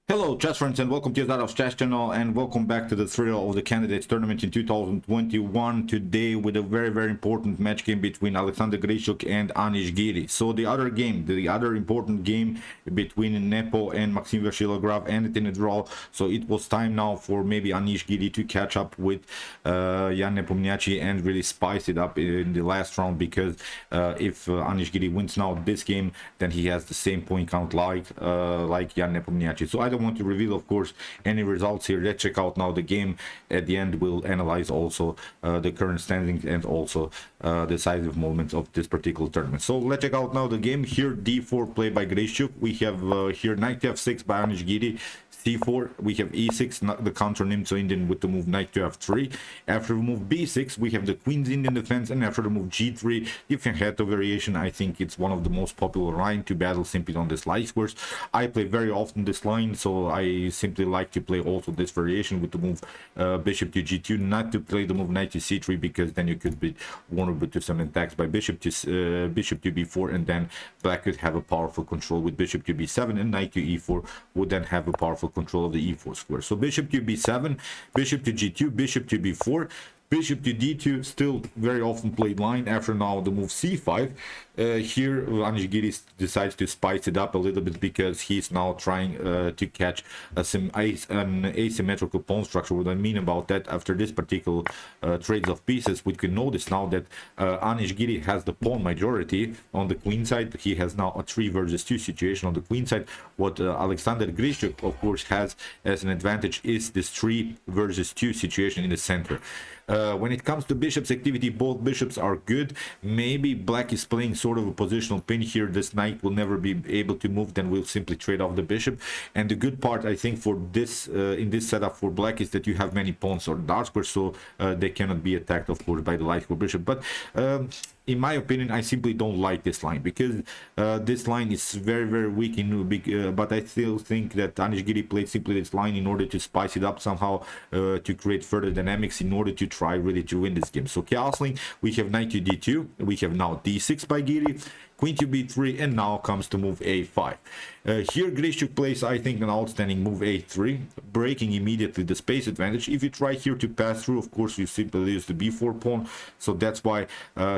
Hello chess friends and welcome to Zarov's chess channel and welcome back to the thrill of the Candidates Tournament in 2021. Today with a very important match game between Alexander Grischuk and Giri. So the other important game between Nepo and Maxim Vasilograf ended in a draw. So it was time now for maybe Giri to catch up with Jan Nepomniachtchi and really spice it up in the last round, because if Giri wins now this game, then he has the same point count like Jan Nepomniachtchi. So I don't want to reveal, of course, any results here. Let's check out now the game. At the end, we'll analyze also the current standings and also decisive moments of this particular tournament. So let's check out now the game. Here, d4 played by Grischuk. We have here knight to f6 by Giri. c4, we have e6, the counter Nimzo Indian with the move knight to f3. After the move b6, we have the queen's Indian defense, and after the move g3, if you had the variation, I think it's one of the most popular line to battle simply on this light squares. I play very often this line, so I simply like to play also this variation with the move bishop to g2, not to play the move knight to c3, because then you could be vulnerable to some attacks by bishop to b4, and then black could have a powerful control with bishop to b7, and knight to e4 would then have a powerful control of the e4 square. So bishop to b7, bishop to g2, bishop to b4, bishop to d2, still very often played line. After now the move c5, here Giri decides to spice it up a little bit, because he's now trying to catch an asymmetrical pawn structure. What I mean about that, after this particular trades of pieces, we can notice now that Giri has the pawn majority on the queen side. He has now a 3 versus 2 situation on the queen side. What Alexander Grischuk, of course, has as an advantage is this 3 versus 2 situation in the center. When it comes to bishops activity, both bishops are good. Maybe black is playing sort of a positional pin here. This knight will never be able to move, then we'll simply trade off the bishop. And the good part, I think, for this in this setup for black is that you have many pawns or dark squares, so they cannot be attacked, of course, by the light square bishop. But in my opinion, I simply don't like this line, because this line is very weak in but I still think that Giri played simply this line in order to spice it up somehow, to create further dynamics in order to try really to win this game. So castling, we have knight to d2, we have now d6 by Giri, queen to b3, and now comes to move a5. Here Grischuk plays, I think, an outstanding move a3, breaking immediately the space advantage. If you try here to pass through, of course you simply lose the b4 pawn, so that's why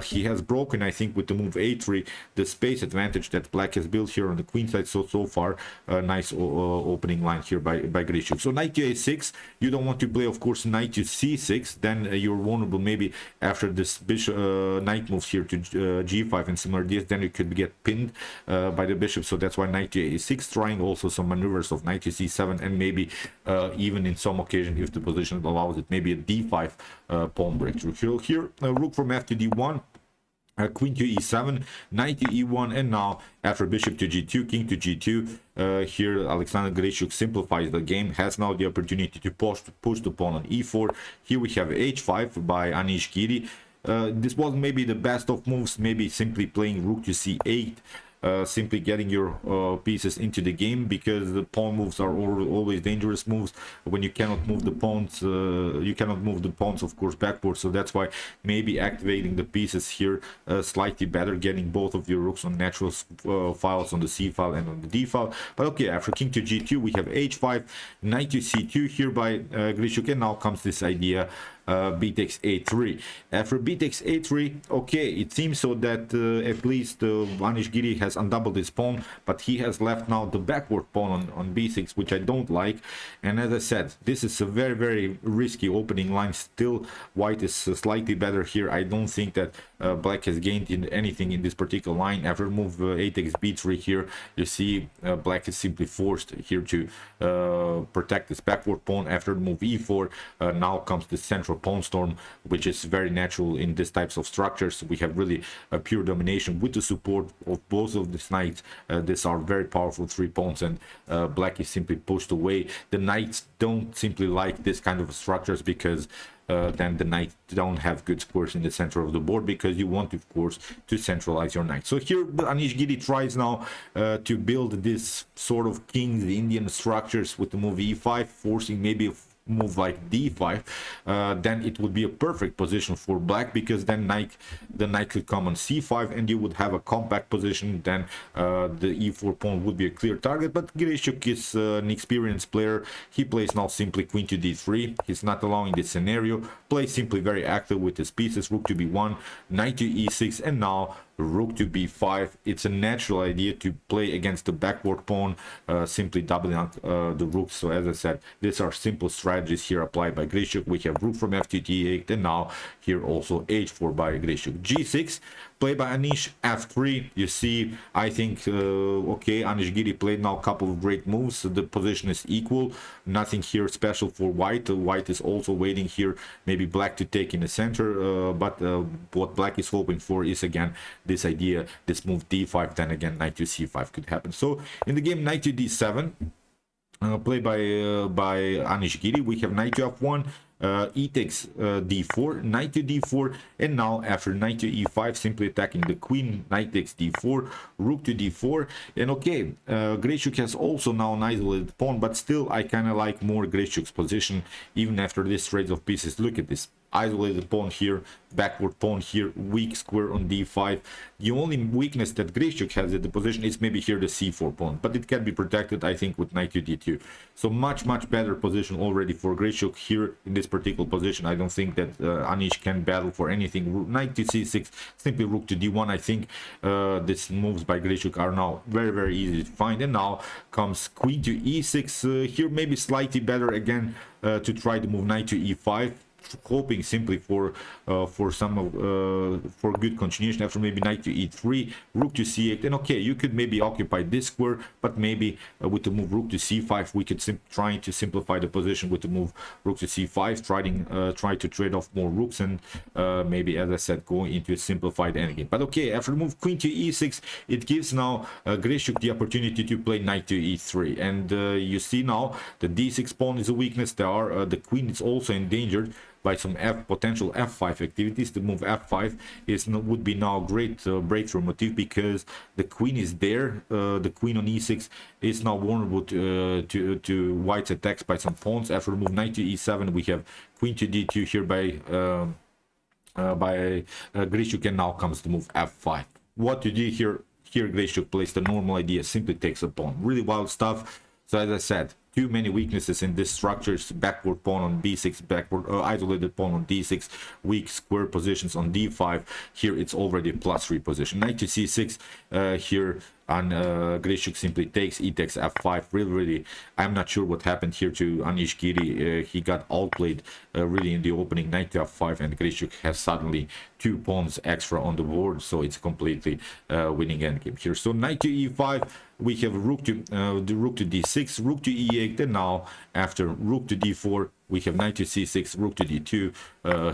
he has broken, I think, with the move a3 the space advantage that black has built here on the queen side. So far a nice opening line here by Grischuk. So knight to a6, you don't want to play, of course, knight to c6, then you're vulnerable maybe after this bishop knight moves here to g5 and similar this, then you could get pinned by the bishop. So that's why knight to a6, trying also some maneuvers of knight to c7, and maybe even in some occasion, if the position allows it, maybe a d5 pawn breakthrough. Here rook from f to d1, queen to e7, knight to e1, and now after bishop to g2, king to g2, here Alexander Grischuk simplifies the game, has now the opportunity to push the pawn on e4. Here we have h5 by Giri. This was maybe the best of moves, maybe simply playing rook to c8, simply getting your pieces into the game, because the pawn moves are always dangerous moves when you cannot move the pawns. You cannot move the pawns, of course, backwards. So that's why maybe activating the pieces here slightly better, getting both of your rooks on natural files on the c file and on the d file. But okay, after king to g2, we have h5, knight to c2 here by Grischuk, and now comes this idea, b takes a3. After b takes a3, okay, it seems so that at least Giri has undoubled his pawn, but he has left now the backward pawn on b6, which I don't like. And as I said, this is a very risky opening line. Still, white is slightly better here. I don't think that black has gained in anything in this particular line. After move a takes b3 here, you see black is simply forced here to protect this backward pawn. After move e4, now comes the central pawn storm, which is very natural in these types of structures. We have really a pure domination with the support of both of these knights. These are very powerful 3 pawns, and black is simply pushed away. The knights don't simply like this kind of structures, because then the knight don't have good squares in the center of the board, because you want, of course, to centralize your knight. So here Giri tries now to build this sort of king's Indian structures with the move e5, forcing maybe move like d5, then it would be a perfect position for black, because then the knight could come on c5 and you would have a compact position. Then the e4 pawn would be a clear target. But Grischuk is an experienced player. He plays now simply queen to d3. He's not allowing this scenario. Plays simply very active with his pieces. Rook to b1, knight to e6, and now rook to b5. It's a natural idea to play against the backward pawn, simply doubling up the rooks. So as I said, these are simple strategies here applied by Grischuk. We have rook from f to d8, and now here also h4 by Grischuk. g6 played by Anish. f3. You see, I think okay, Anish Giri played now a couple of great moves. The position is equal, nothing here special for white. White is also waiting here, maybe black to take in the center, but what black is hoping for is again this idea, this move d5, then again knight to c5 could happen. So in the game, knight to d7 played by Anish Giri. We have knight to f1, e takes d4, knight to d4, and now after knight to e5, simply attacking the queen, knight takes d4, rook to d4. And okay, Grischuk has also now an isolated pawn, but still I kind of like more Grischuk's position even after this trade of pieces. Look at this isolated pawn here, backward pawn here, weak square on d5. The only weakness that Grischuk has at the position is maybe here the c4 pawn, but it can be protected, I think, with knight to d2. So much better position already for Grischuk here in this particular position. I don't think that Anish can battle for anything. Knight to c6, simply rook to d1. I think these moves by Grischuk are now very easy to find. And now comes queen to e6. Here maybe slightly better again to try to move knight to e5, hoping simply for good continuation after maybe knight to e3, rook to c8. And okay, you could maybe occupy this square, but maybe with the move rook to c5 we could try to simplify the position with the move rook to c5, try to trade off more rooks, and maybe, as I said, going into a simplified endgame. But okay, after the move queen to e6, it gives now Grischuk the opportunity to play knight to e3, and you see now the d6 pawn is a weakness. The queen is also endangered by some potential f5 activities. The move f5 would be now a great breakthrough motif, because the queen is there. The queen on e6 is now vulnerable to white's attacks by some pawns. After the move knight to e7, we have queen to d2 here by Grischuk, and now comes the move f5. What to do here? Here Grischuk plays the normal idea, simply takes a pawn. Really wild stuff. So as I said, too many weaknesses in this structures: backward pawn on b6, backward isolated pawn on d6, weak square positions on d5. Here it's already a +3 position. Knight to c6 here, and Grischuk simply takes, e takes f5. Really, I'm not sure what happened here to Anish Giri. He got outplayed really in the opening. Knight to f5, and Grischuk has suddenly 2 pawns extra on the board, so it's completely winning endgame here. So knight to e5, we have rook to d6, rook to e8, and now after rook to d4 we have knight to c6, rook to d2.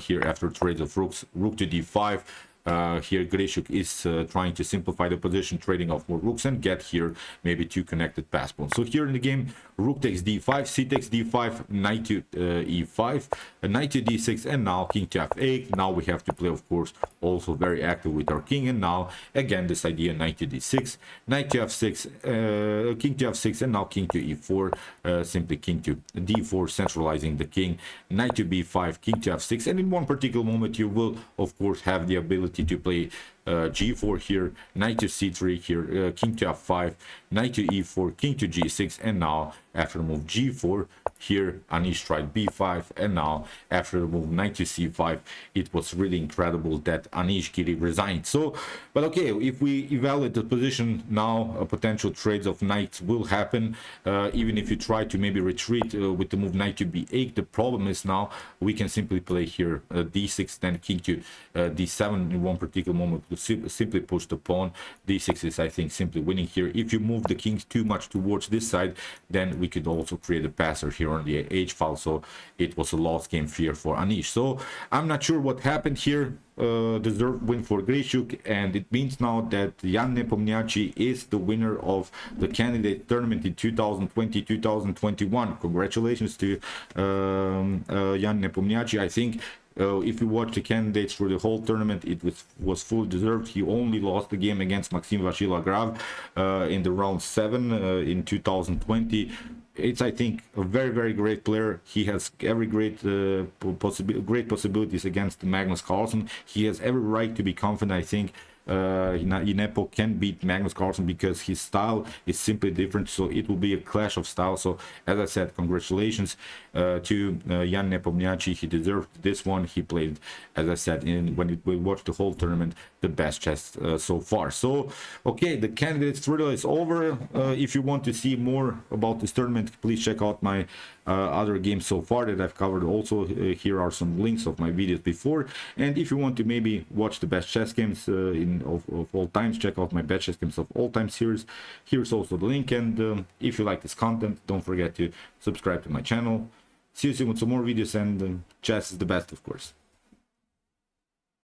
Here after trades of rooks, rook to d5. Here Grischuk is trying to simplify the position, trading off more rooks, and get here maybe 2 connected pass pawns. So here in the game, rook takes d5, c takes d5, knight to e5, knight to d6, and now king to f8. Now we have to play, of course, also very active with our king, and now again this idea, knight to d6, knight to f6, king to f6, and now king to e4, simply king to d4, centralizing the king, knight to b5, king to f6, and in one particular moment you will, of course, have the ability to play g4 here, knight to c3 here, king to f5, knight to e4, king to g6, and now after the move g4 here Anish tried b5, and now after the move knight to c5, it was really incredible that Anish Giri resigned. So, but okay, if we evaluate the position now, potential trades of knights will happen, even if you try to maybe retreat with the move knight to b8. The problem is now we can simply play here d6, then king to d7 in one particular moment to simply push the pawn. d6 is, I think, simply winning here. If you move the king too much towards this side, then we could also create a passer here on the h file. So it was a lost game here for Anish. So I'm not sure what happened here. Deserved win for Grischuk, and it means now that Jan Nepomniachtchi is the winner of the candidate tournament in 2020-2021. Congratulations to Jan Nepomniachtchi. I think if you watch the candidates for the whole tournament, it was fully deserved. He only lost the game against Maxim Vachilagrav in the round 7 in 2020. it's, I think, a very great player. He has every great possibilities against Magnus Carlsen. He has every right to be confident, I think. Nepo can beat Magnus Carlsen because his style is simply different, so it will be a clash of style. So as I said, congratulations to Jan Nepomniachtchi. He deserved this one. He played, as I said, when we watched the whole tournament, the best chess so far. So okay, the candidates tutorial is over. If you want to see more about this tournament, please check out my other games so far that I've covered. Also, here are some links of my videos before, and if you want to maybe watch the best chess games of all times, check out my best chess games of all time series. Here's also the link, and if you like this content, don't forget to subscribe to my channel. See you soon with some more videos, and chess is the best, of course.